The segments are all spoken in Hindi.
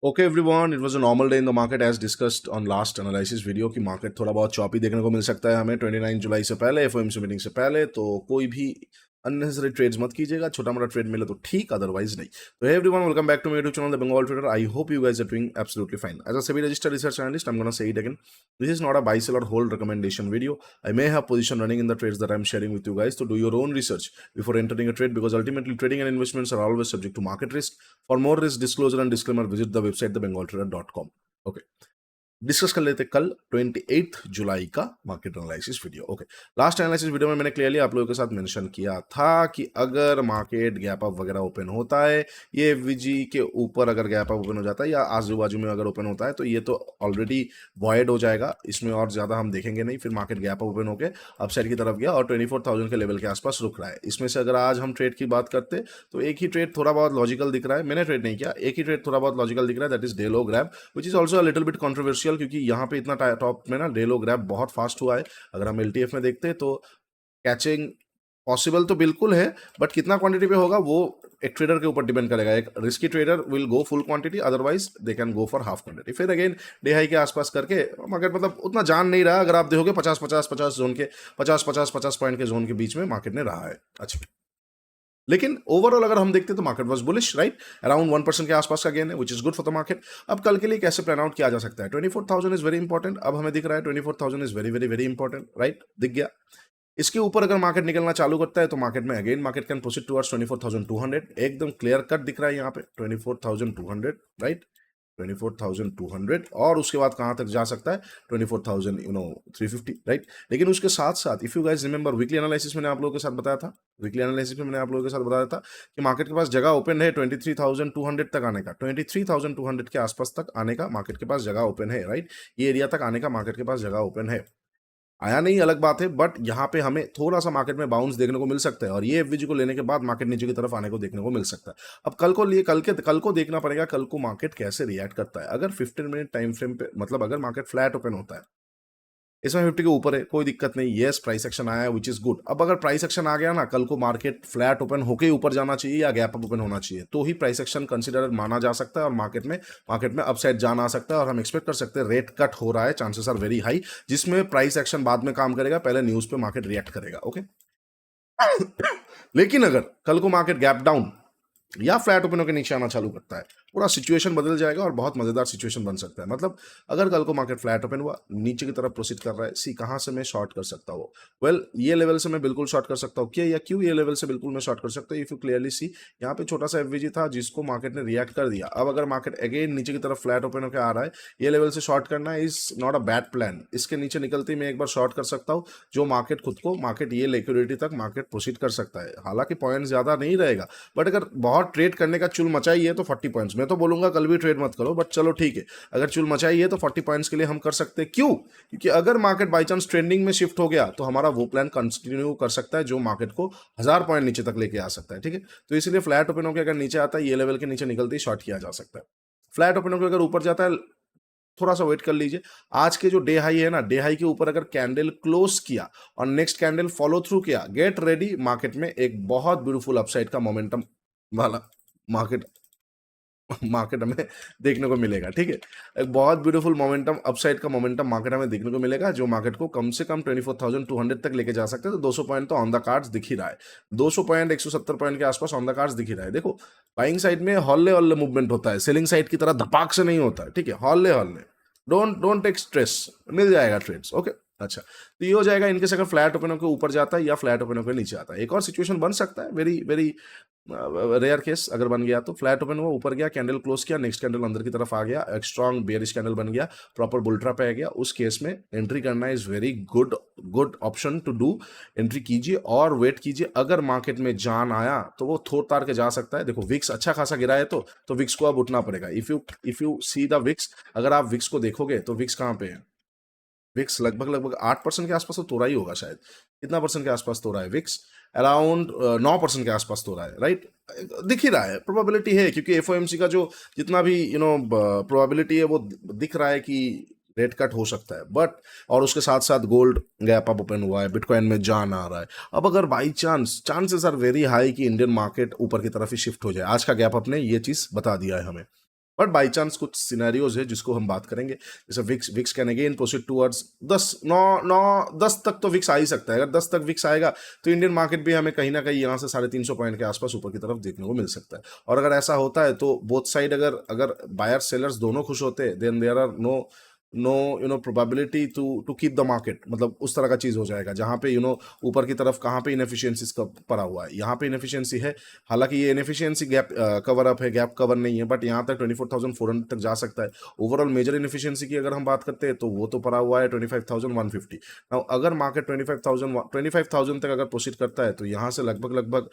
Okay everyone, it was a normal day in the market as discussed on last analysis video कि मार्केट थोड़ा बहुत चॉपी देखने को मिल सकता है हमें 29 जुलाई से पहले एफओएमसी मीटिंग से पहले। तो कोई भी अननेसेसरी ट्रेड्स मत कीजिएगा, छोटा मोटा ट्रेड मिले तो ठीक, अदरवाइज नहीं। तो everyone, welcome back to my YouTube channel the Bengal trader. I hope you guys are doing absolutely fine. As a SEBI registered research analyst, I am gonna say it again, this is not a buy sell or hold recommendation video. I may have position running in the trades that I'm sharing with you guys, to do your own research before entering a trade, because ultimately trading and investments are always subject to market risk. For more risk disclosure and disclaimer, visit the website thebengaltrader.com. Okay. Discuss कर लेते कल 28 जुलाई का market analysis video. Okay, last analysis video में मैंने क्लियरली आप लोगों के साथ मेंशन किया था कि अगर मार्केट गैप अप वगैरह ओपन होता है, ये एफवीजी के ऊपर अगर गैप अप ओपन हो जाता है या आजू बाजू में अगर ओपन होता है, तो ये तो ऑलरेडी वॉइड हो जाएगा, इसमें और ज्यादा हम देखेंगे नहीं। फिर मार्केट गैप अप ओपन होकर अपसाइड की तरफ गया और 24,000 के लेवल के आसपास रुक रहा है। इसमें से अगर आज हम ट्रेड की बात करते तो एक ही ट्रेड थोड़ा बहुत लॉजिकल दिख रहा है, मैंने ट्रेड नहीं किया, एक ही ट्रेड थोड़ा बहुत लॉजिकल दिख रहा है, that is Delo grab, which is also a little bit controversial, क्योंकि यहाँ पे इतना टॉप में ना डेलो ग्रैब बहुत फास्ट हुआ है। अगर हम एलटीएफ में देखते हैं तो कैचिंग पॉसिबल तो बिल्कुल है, बट कितना क्वांटिटी पे होगा वो एक ट्रेडर के ऊपर डिपेंड करेगा। एक risky trader will go full quantity, otherwise they can go for half quantity. फिर अगेन डे हाई के आसपास करके मार्केट मतलब उतना जान नहीं रहा। अगर आप देखोगे 50-50-50 जोन के 50-50-50 पॉइंट के जोन के बीच में मार्केट ने रहा है। अच्छा, लेकिन ओवरऑल अगर हम देखते तो market was bullish, right, around 1% के आसपास का गेन है, which is good for the market. अब कल के लिए कैसे प्लान आउट किया जा सकता है? 24,000 इज वेरी इंपॉर्टेंट। अब हमें दिख रहा है 24,000 is very very very important, right, दिख गया। इसके ऊपर अगर मार्केट निकलना चालू करता है तो मार्केट में again market can proceed towards 24,200। एकदम क्लियर कट दिख रहा है यहाँ पे 24,200, राइट, 24,200। और उसके बाद कहां तक जा सकता है? 24,000 350, राइट। लेकिन उसके साथ साथ if you guys remember, weekly analysis मैंने आप लोगों के साथ बताया था, वीकली एनालिसिस में मैंने आप लोगों के साथ बताया था कि मार्केट के पास जगह ओपन है 23,200 तक आने का, 23,200 के आसपास तक आने का मार्केट के पास जगह ओपन है, राइट। ये एरिया तक आने का मार्केट के पास जगह ओपन है। आया नहीं अलग बात है, बट यहाँ पे हमें थोड़ा सा मार्केट में बाउंस देखने को मिल सकता है और ये एफवीजी को लेने के बाद मार्केट नीचे की तरफ आने को देखने को मिल सकता है। अब कल को देखना पड़ेगा, कल को मार्केट कैसे रिएक्ट करता है। अगर 15 मिनट टाइम फ्रेम पे, मतलब अगर मार्केट फ्लैट ओपन होता है, इसमें 50 के ऊपर है, कोई दिक्कत नहीं, यस प्राइस एक्शन आया है, विच इज गुड। अब अगर प्राइस एक्शन आ गया ना, कल को मार्केट फ्लैट ओपन होके ऊपर जाना चाहिए या गैप अप ओपन होना चाहिए, तो ही प्राइस एक्शन कंसिडर माना जा सकता है और मार्केट में अपसाइड जाना आ सकता है। और हम एक्सपेक्ट कर सकते हैं रेट कट हो रहा है, चांसेस आर वेरी हाई, जिसमें प्राइस एक्शन बाद में काम करेगा, पहले न्यूज पे मार्केट रिएक्ट करेगा। ओके लेकिन अगर कल को मार्केट गैप डाउन या फ्लैट ओपन होकर नीचे आना चालू करता है, पूरा सिचुएशन बदल जाएगा और बहुत मजेदार सिचुएशन बन सकता है। मतलब अगर कल को मार्केट फ्लैट ओपन हुआ, नीचे की तरफ प्रोसीड कर रहा है, सी कहां से मैं शॉर्ट कर सकता हूँ? वेल, ये लेवल से मैं बिल्कुल शॉर्ट कर सकता हूँ। क्या या क्यों ये लेवल से बिल्कुल मैं शॉर्ट कर सकता हूँ? इफ यू क्लियरली सी, यहाँ पे छोटा सा एफवीजी था जिसको मार्केट ने रिएक्ट कर दिया। अब अगर मार्केट अगेन नीचे की तरफ फ्लैट ओपन होकर आ रहा है, ये लेवल से शॉर्ट करना is not a bad plan. इसके नीचे निकलते ही मैं एक बार शॉर्ट कर सकता हूँ, जो मार्केट खुद को मार्केट ये लिक्विडिटी तक मार्केट प्रोसीड कर सकता है। हालांकि पॉइंट ज्यादा नहीं रहेगा, बट अगर बहुत ट्रेड करने का चुल मचाई है तो 40 पॉइंट्स। मैं तो बोलूंगा कल भी ट्रेड मत करो, बट चलो ठीक है, अगर चुल मचाई है तो 40 पॉइंट्स के लिए हम कर सकते हैं। क्यों? क्योंकि अगर मार्केट बाई चांस ट्रेंडिंग में शिफ्ट हो गया तो हमारा वो प्लान कंटिन्यू कर सकता है जो मार्केट को 1000 पॉइंट नीचे तक लेके आ सकता है। ठीक है, तो इसलिए फ्लैट ओपन होकर अगर नीचे आता है, ये लेवल के नीचे निकलते ही शॉर्ट किया जा सकता है। फ्लैट ओपन होकर अगर ऊपर जाता है, थोड़ा सा वेट कर लीजिए। आज के जो डे हाई है ना, डे हाई के ऊपर अगर कैंडल क्लोज किया और नेक्स्ट कैंडल फॉलो थ्रू किया, गेट रेडी, मार्केट में एक बहुत ब्यूटीफुल अपसाइड का मोमेंटम वाला मार्केट मार्केट हमें देखने को मिलेगा। ठीक है, एक बहुत ब्यूटीफुल मोमेंटम, अपसाइड का मोमेंटम मार्केट हमें देखने को मिलेगा, जो मार्केट को कम से कम 24,200 तक लेके जा सकते हैं। तो 200 पॉइंट तो ऑन द कार्ड्स दिख ही रहा है, 200 पॉइंट 170 पॉइंट के आसपास ऑन द कार्ड्स दिख ही रहा है। देखो, बाइंग साइड में हॉल्ले हॉल्ले मूवमेंट होता है, सेलिंग साइड की तरह धपाक से नहीं होता है। ठीक है, हॉल्ले हॉल्ले, डोंट टेक स्ट्रेस, मिल जाएगा ट्रेड्स। ओके, अच्छा, तो ये हो जाएगा इनकेस अगर फ्लैट ओपन होकर ऊपर जाता है या फ्लैट ओपन होकर नीचे आता है। एक और सिचुएशन बन सकता है, वेरी वेरी रेयर केस अगर बन गया, तो फ्लैट ओपन हुआ, ऊपर गया, कैंडल क्लोज किया, नेक्स्ट कैंडल अंदर की तरफ आ गया, एक स्ट्रॉन्ग बेयरिश कैंडल बन गया, प्रॉपर बुलट्रा पे आ गया, उस केस में एंट्री करना is very good option to do. Entry कीजिए और वेट कीजिए। अगर मार्केट में जान आया तो वो थोड़ तार के जा सकता है। देखो, विक्स अच्छा खासा गिरा है, तो विक्स को अब उठना पड़ेगा। If you see the VIX, अगर आप विक्स को देखोगे तो विक्स कहाँ पे है? विक्स लगभग 8% के आसपास तो तोड़ा ही होगा शायद। कितना परसेंट के आसपास तोड़ा है विक्स? अराउंड 9% के आसपास तोड़ा है, राइट। दिख ही रहा है, प्रोबेबिलिटी है, क्योंकि एफओएमसी का जो जितना भी प्रोबेबिलिटी है वो दिख रहा है कि रेट कट हो सकता है। बट और उसके साथ साथ गोल्ड गैप अप ओपन हुआ है, बिटकॉइन में जान आ रहा है। अब अगर by chances are very high कि इंडियन मार्केट ऊपर की तरफ ही शिफ्ट हो जाए। आज का गैप अप ने ये चीज बता दिया है हमें। बट बाई चांस कुछ सिनेरियोज है जिसको हम बात करेंगे, जैसे VIX VIX can again proceed towards 10 तक तो विक्स आ ही सकता है। अगर 10 तक विक्स आएगा तो इंडियन मार्केट भी हमें कहीं ना कहीं यहाँ से 350 पॉइंट के आसपास ऊपर की तरफ देखने को मिल सकता है। और अगर ऐसा होता है तो बोथ साइड, अगर अगर बायर सेलर्स दोनों खुश होते हैं, then there are no probability to keep the market, मतलब उस तरह का चीज हो जाएगा जहां पे ऊपर की तरफ कहां पे इनएफिशिएंसीज का पड़ा हुआ है, यहाँ पे इनएफिशिएंसी है। हालांकि ये इनएफिशिएंसी गैप कवर अप है, गैप कवर नहीं है, बट यहाँ तक 24,400 तक जा सकता है। ओवरऑल मेजर इनएफिशिएंसी की अगर हम बात करते हैं तो वो तो पड़ा हुआ है 25,150। नाउ अगर मार्केट 25,000 तक अगर प्रोसीड करता है तो यहाँ से लगभग लगभग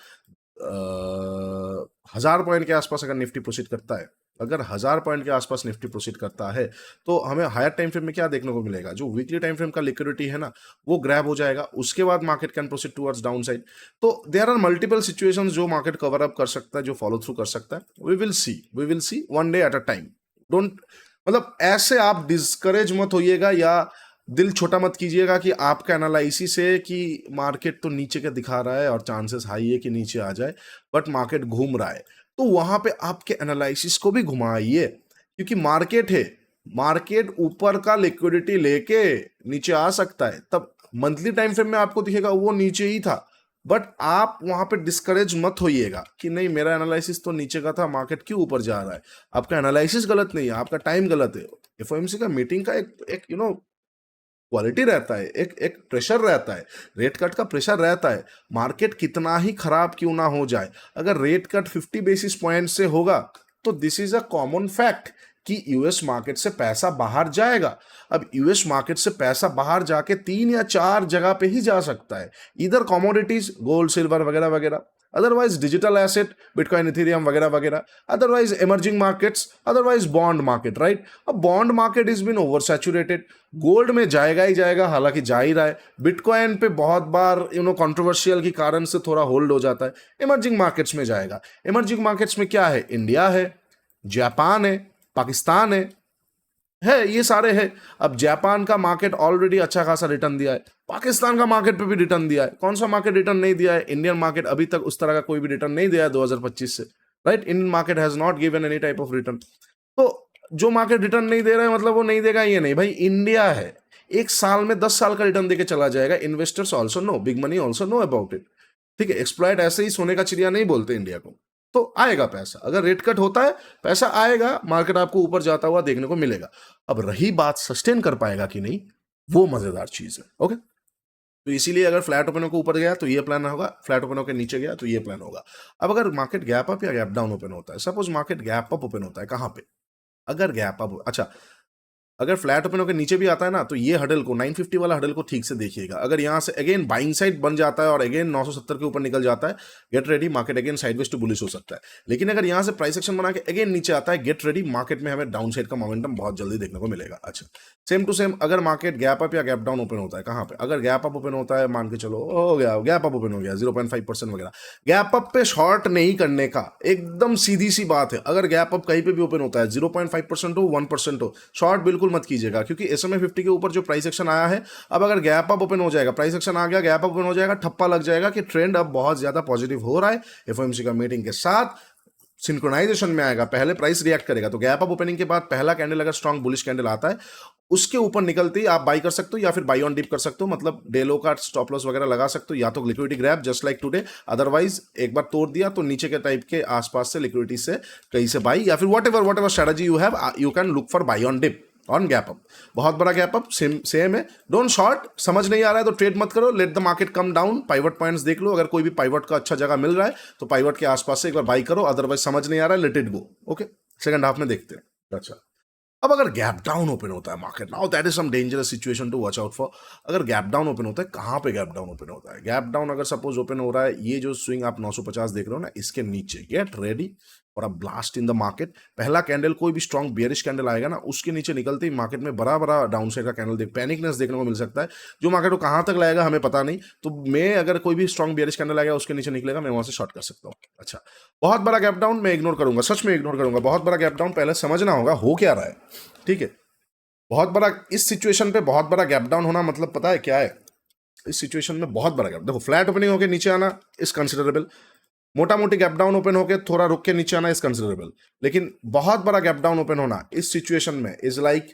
1,000 पॉइंट के आसपास अगर निफ्टी प्रोसीड करता है, अगर 1,000 पॉइंट के आसपास निफ्टी प्रोसीड करता है तो हमें हायर टाइम फ्रेम में क्या देखने को मिलेगा, जो वीकली टाइम फ्रेम का लिक्विडिटी है ना वो ग्रैब हो जाएगा, उसके बाद market can proceed towards downside. तो देयर आर मल्टीपल सिचुएशंस जो मार्केट कवर अप कर सकता है, जो फॉलो थ्रू कर सकता है। We will see one day at a time. Don't, मतलब ऐसे आप डिस्करेज मत होइएगा या दिल छोटा मत कीजिएगा कि आपका एनालिसिस है कि मार्केट तो नीचे का दिखा रहा है और चांसेस हाई है कि नीचे आ जाए, बट मार्केट घूम रहा है, तो वहां पे आपके एनालिसिस को भी घुमाइए, क्योंकि मार्केट है, मार्केट ऊपर का लिक्विडिटी लेके नीचे आ सकता है। तब मंथली टाइम फ्रेम में आपको दिखेगा वो नीचे ही था, बट आप वहां पे डिस्करेज मत होइएगा कि नहीं मेरा एनालिसिस तो नीचे का था, मार्केट क्यों ऊपर जा रहा है। आपका एनालिसिस गलत नहीं है, आपका टाइम गलत है। एफओएमसी का मीटिंग का एक क्वालिटी रहता है, एक एक प्रेशर रहता है, रेट कट का प्रेशर रहता है। मार्केट कितना ही खराब क्यों ना हो जाए, अगर रेट कट 50 बेसिस पॉइंट से होगा तो this is a common fact कि यूएस मार्केट से पैसा बाहर जाएगा। अब यूएस मार्केट से पैसा बाहर जाके 3 या 4 जगह पे ही जा सकता है, इधर कमोडिटीज गोल्ड सिल्वर वगैरह वगैरह, otherwise digital asset bitcoin ethereum वगैरह वगैरह, otherwise emerging markets, otherwise bond market, right. अब bond market is been over saturated, gold में जाएगा ही जाएगा, हालांकि जा ही रहा है। बिटकॉइन पे बहुत बार कंट्रोवर्शियल के कारण से थोड़ा होल्ड हो जाता है। इमर्जिंग मार्केट्स में जाएगा, इमर्जिंग मार्केट्स में क्या है, इंडिया है, जापान है, पाकिस्तान है, ये सारे हैं। अब जापान का मार्केट ऑलरेडी अच्छा खासा रिटर्न दिया है, पाकिस्तान का मार्केट पे भी रिटर्न दिया है। कौन सा मार्केट रिटर्न नहीं दिया है, इंडियन मार्केट अभी तक उस तरह का कोई भी रिटर्न नहीं दिया है 2025 से, right. Indian market has not given any type of return. तो जो मार्केट रिटर्न नहीं दे रहा है मतलब वो नहीं देगा ये नहीं, भाई इंडिया है, एक साल में 10 साल का रिटर्न देके चला जाएगा। Investors also know, big money also know about it, ठीक है। एक्सप्लॉइट ऐसे ही सोने का चिड़िया नहीं बोलते इंडिया को। तो आएगा पैसा, अगर रेट कट होता है पैसा आएगा, मार्केट आपको ऊपर जाता हुआ देखने को मिलेगा। अब रही बात सस्टेन कर पाएगा कि नहीं, वो मजेदार चीज है, ओके। तो इसीलिए अगर फ्लैट ओपन होकर ऊपर गया तो ये प्लान होगा, फ्लैट ओपन होकर नीचे गया तो ये प्लान होगा। अब अगर मार्केट गैप अप या गैप डाउन ओपन होता है, suppose market gap up open होता है, कहां पे, अगर गैप अप, अच्छा अगर फ्लैट ओपन होकर नीचे भी आता है ना तो ये हडल को 950 वाला हडल को ठीक से देखिएगा। अगर यहां से अगेन बाइंग साइड बन जाता है और अगेन 970 के ऊपर निकल जाता है, get ready, market again sideways to bullish हो सकता है। लेकिन अगर यहां से प्राइस एक्शन बना के अगेन नीचे आता है, गेट रेडी, मार्केट में हमें डाउन साइड का मोमेंटम बहुत जल्दी देखने को मिलेगा। अच्छा, सेम टू सेम अगर मार्केट गैप अप या गैप डाउन ओपन होता है, कहां पे, अगर गैप अप ओपन होता है, मान के चलो हो गया गैप अप ओपन हो गया 0.5% वगैरह, गैप अप पे शॉर्ट नहीं करने का, एकदम सीधी सी बात है। अगर गैप अप कहीं पे भी ओपन होता है 0.5% हो 1% हो, शॉर्ट बिल्कुल मत कीजिएगा, क्योंकि SMA 50 के ऊपर जो प्राइस एक्शन आया है, अब अगर गैप अप ओपन हो जाएगा, प्राइस एक्शन आ गया, गैप अप ओपन हो जाएगा, ठप्पा लग जाएगा कि ट्रेंड अब बहुत ज्यादा पॉजिटिव हो रहा है। एफओएमसी का मीटिंग के साथ सिंक्रोनाइजेशन में आएगा, पहले प्राइस रिएक्ट करेगा। तो गैप अप ओपनिंग के बाद पहला कैंडल अगर स्ट्रांग बुलिश कैंडल आता है, उसके ऊपर निकलते ही आप बाई कर सकते हो या फिर बाई ऑन डिप कर सकते हो, मतलब डेलो का स्टॉप लॉस वगैरह लगा सकते हो, या तो liquidity grab just like today, otherwise एक बार तोड़ दिया तो नीचे के टाइप के आसपास से लिक्विडिटी से कहीं से बाई, या फिर whatever strategy you have, you can look for buy on dip on gap up. बहुत बड़ा गैप अप सेम है, डोंट शॉर्ट, समझ नहीं आ रहा है तो ट्रेड मत करो, let the market come down, pivot points देख लो, अगर कोई भी पाइवट का अच्छा जगह मिल रहा है तो पाइवट के आसपास से एक बार बाई करो, अदरवाइज समझ नहीं आ रहा है, let it go, okay. Second half में देखते हैं। अच्छा, अब अगर गैप डाउन ओपन होता है market, now that is some dangerous situation to watch out for. अगर गैप डाउन ओपन होता है, कहां पे गैप डाउन ओपन होता है, गैप डाउन अगर सपोज ओपन हो रहा है, ये जो स्विंग आप 950 देख रहे हो ना, इसके नीचे, गेट रेडी और a blast in the market. पहला कैंडल कोई भी स्ट्रॉन्ग बियरिश कैंडल आएगा ना, उसके नीचे निकलते ही मार्केट में बड़ा बड़ा डाउन साइड का कैंडल पैनिकनेस देखने को मिल सकता है, जो मार्केट को कहां तक लाएगा हमें पता नहीं। तो मैं अगर कोई भी स्ट्रॉन्ग बियरिश कैंडल आएगा उसके नीचे निकलेगा, मैं वहां से शॉर्ट कर सकता हूँ। अच्छा, बहुत बड़ा गैप डाउन मैं इग्नोर करूंगा, सच में इग्नोर करूंगा। बहुत बड़ा गैप डाउन पहले समझना होगा हो क्या रहा है, ठीक है। बहुत बड़ा, इस सिचुएशन पे बहुत बड़ा गैप डाउन होना मतलब पता है क्या है, इस सिचुएशन में बहुत बड़ा गैप, देखो फ्लैट ओपनिंग होकर नीचे आना इज कंसिडरेबल, मोटा मोटी गैप डाउन ओपन होकर थोड़ा रुक के नीचे आना इज कंसिडरेबल, लेकिन बहुत बड़ा गैप डाउन ओपन होना इस सिचुएशन में इज लाइक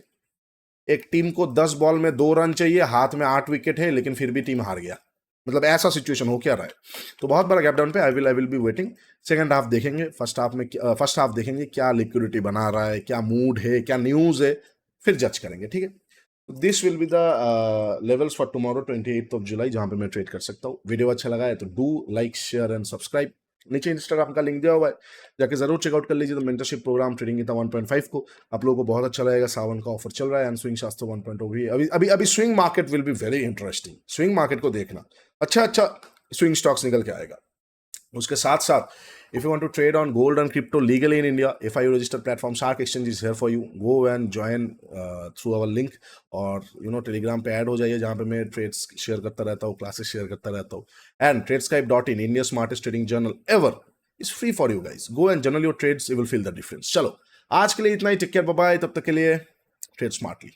एक टीम को 10 बॉल में 2 रन चाहिए, हाथ में 8 विकेट है, लेकिन फिर भी टीम हार गया, मतलब ऐसा सिचुएशन हो क्या रहा है। तो बहुत बड़ा गैप डाउन पे I will be waiting. Second half देखेंगे, फर्स्ट हाफ देखेंगे क्या लिक्विडिटी बना रहा है, क्या मूड है, क्या न्यूज है, फिर जज करेंगे, ठीक है। This will be the levels for tomorrow 28 जुलाई, जहां पे मैं ट्रेड कर सकता हूँ। वीडियो अच्छा लगा है तो do like share and subscribe. नीचे इंस्टाग्राम का लिंक दिया हुआ है, जाके जरूर चेकआउट कर लीजिए। तो मेंटरशिप प्रोग्राम ट्रेडिंग गीता 1.5 को आप लोगों को बहुत अच्छा लगेगा। सावन का ऑफर चल रहा है एंड स्विंग शास्त्र 1.0 भी अभी अभी अभी swing market will be very interesting. Swing market को देखना, अच्छा अच्छा स्विंग स्टॉक्स निकल के आएगा। उसके साथ साथ if you want to trade on gold and crypto legally in India, FIU registered platform Shark Exchange is here for you. Go and join through our link, और टेलीग्राम पे ऐड हो जाइए, जहाँ पे मैं ट्रेड्स शेयर करता रहता हूँ, क्लासेस शेयर करता रहता हूँ। And TradeSkype.in, India's smartest trading journal ever, is free for you guys. Go and journal your trades, you will feel the difference. चलो आज के लिए इतना ही, टेक केयर, बाय बाय। तब तक के लिए ट्रेड स्मार्टली।